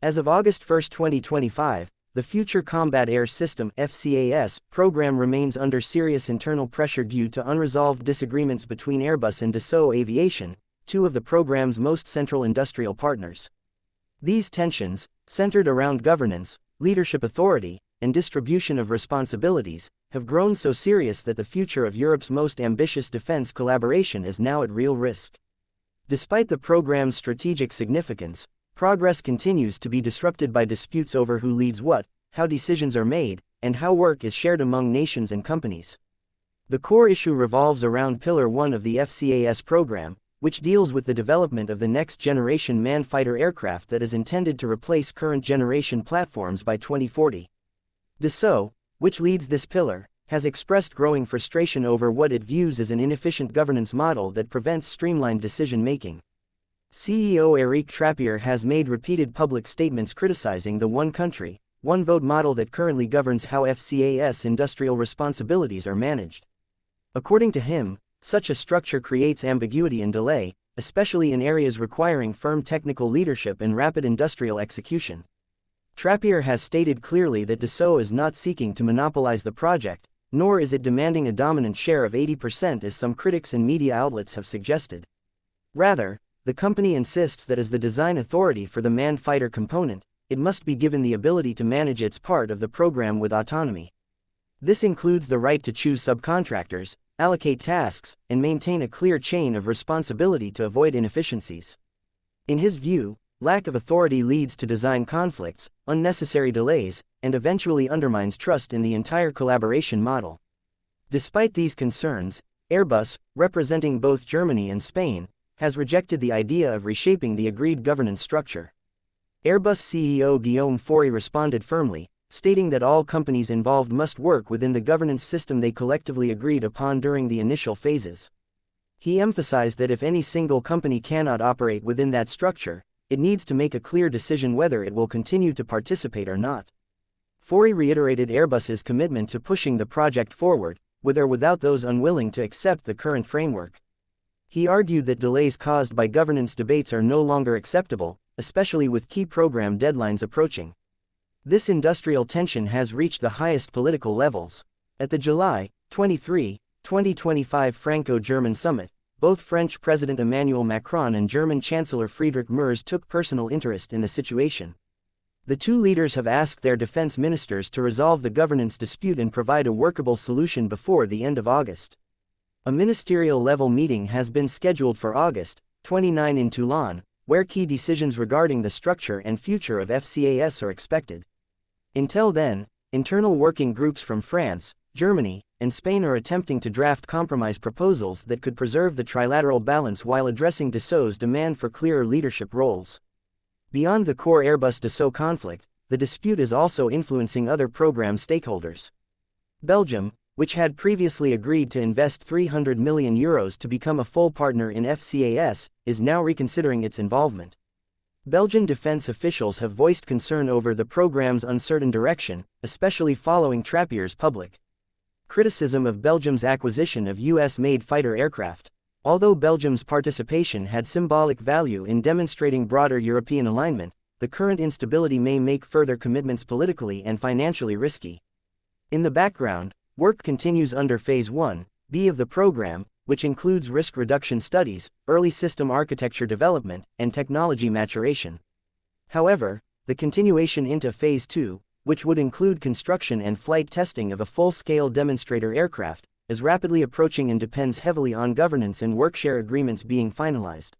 As of August 1, 2025, the Future Combat Air System (FCAS) program remains under serious internal pressure due to unresolved disagreements between Airbus and Dassault Aviation, two of the program's most central industrial partners. These tensions, centered around governance, leadership authority, and distribution of responsibilities, have grown so serious that the future of Europe's most ambitious defense collaboration is now at real risk. Despite the program's strategic significance, progress continues to be disrupted by disputes over who leads what, how decisions are made, and how work is shared among nations and companies. The core issue revolves around Pillar 1 of the FCAS program, which deals with the development of the next-generation manned fighter aircraft that is intended to replace current-generation platforms by 2040. Dassault, which leads this pillar, has expressed growing frustration over what it views as an inefficient governance model that prevents streamlined decision-making. CEO Éric Trappier has made repeated public statements criticizing the one-country, one-vote model that currently governs how FCAS industrial responsibilities are managed. According to him, such a structure creates ambiguity and delay, especially in areas requiring firm technical leadership and rapid industrial execution. Trappier has stated clearly that Dassault is not seeking to monopolize the project, nor is it demanding a dominant share of 80% as some critics and media outlets have suggested. Rather, the company insists that as the design authority for the manned fighter component, it must be given the ability to manage its part of the program with autonomy. This includes the right to choose subcontractors, allocate tasks, and maintain a clear chain of responsibility to avoid inefficiencies. In his view, lack of authority leads to design conflicts, unnecessary delays, and eventually undermines trust in the entire collaboration model. Despite these concerns, Airbus, representing both Germany and Spain, has rejected the idea of reshaping the agreed governance structure. Airbus CEO Guillaume Faury responded firmly, stating that all companies involved must work within the governance system they collectively agreed upon during the initial phases. He emphasized that if any single company cannot operate within that structure, it needs to make a clear decision whether it will continue to participate or not. Faury reiterated Airbus's commitment to pushing the project forward, with or without those unwilling to accept the current framework. He argued that delays caused by governance debates are no longer acceptable, especially with key program deadlines approaching. This industrial tension has reached the highest political levels. At the July 23, 2025 Franco-German summit, both French President Emmanuel Macron and German Chancellor Friedrich Merz took personal interest in the situation. The two leaders have asked their defense ministers to resolve the governance dispute and provide a workable solution before the end of August. A ministerial-level meeting has been scheduled for August 29 in Toulon, where key decisions regarding the structure and future of FCAS are expected. Until then, internal working groups from France, Germany, and Spain are attempting to draft compromise proposals that could preserve the trilateral balance while addressing Dassault's demand for clearer leadership roles. Beyond the core Airbus-Dassault conflict, the dispute is also influencing other program stakeholders. Belgium, which had previously agreed to invest €300 million to become a full partner in FCAS, is now reconsidering its involvement. Belgian defense officials have voiced concern over the program's uncertain direction, especially following Trappier's public criticism of Belgium's acquisition of US-made fighter aircraft. Although Belgium's participation had symbolic value in demonstrating broader European alignment, the current instability may make further commitments politically and financially risky. In the background, work continues under Phase 1B of the program, which includes risk reduction studies, early system architecture development, and technology maturation. However, the continuation into Phase 2, which would include construction and flight testing of a full-scale demonstrator aircraft, is rapidly approaching and depends heavily on governance and workshare agreements being finalized.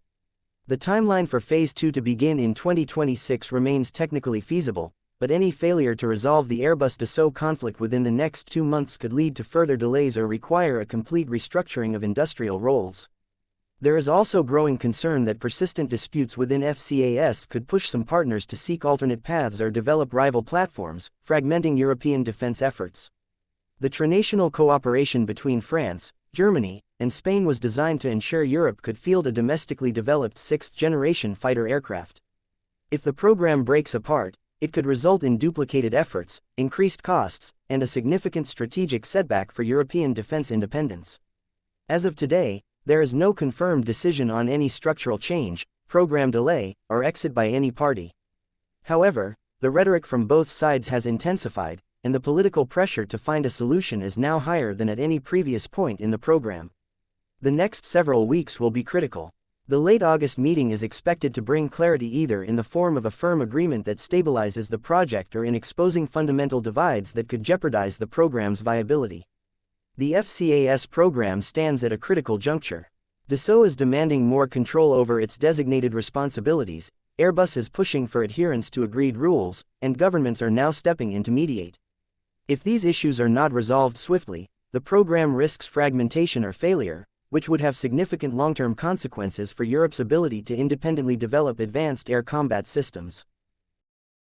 The timeline for Phase 2 to begin in 2026 remains technically feasible, but any failure to resolve the Airbus-Dassault conflict within the next 2 months could lead to further delays or require a complete restructuring of industrial roles. There is also growing concern that persistent disputes within FCAS could push some partners to seek alternate paths or develop rival platforms, fragmenting European defense efforts. The trinational cooperation between France, Germany, and Spain was designed to ensure Europe could field a domestically developed sixth-generation fighter aircraft. If the program breaks apart, it could result in duplicated efforts, increased costs, and a significant strategic setback for European defense independence. As of today, there is no confirmed decision on any structural change, program delay, or exit by any party. However, the rhetoric from both sides has intensified, and the political pressure to find a solution is now higher than at any previous point in the program. The next several weeks will be critical. The late August meeting is expected to bring clarity either in the form of a firm agreement that stabilizes the project or in exposing fundamental divides that could jeopardize the program's viability. The FCAS program stands at a critical juncture. Dassault is demanding more control over its designated responsibilities, Airbus is pushing for adherence to agreed rules, and governments are now stepping in to mediate. If these issues are not resolved swiftly, the program risks fragmentation or failure, which would have significant long-term consequences for Europe's ability to independently develop advanced air combat systems.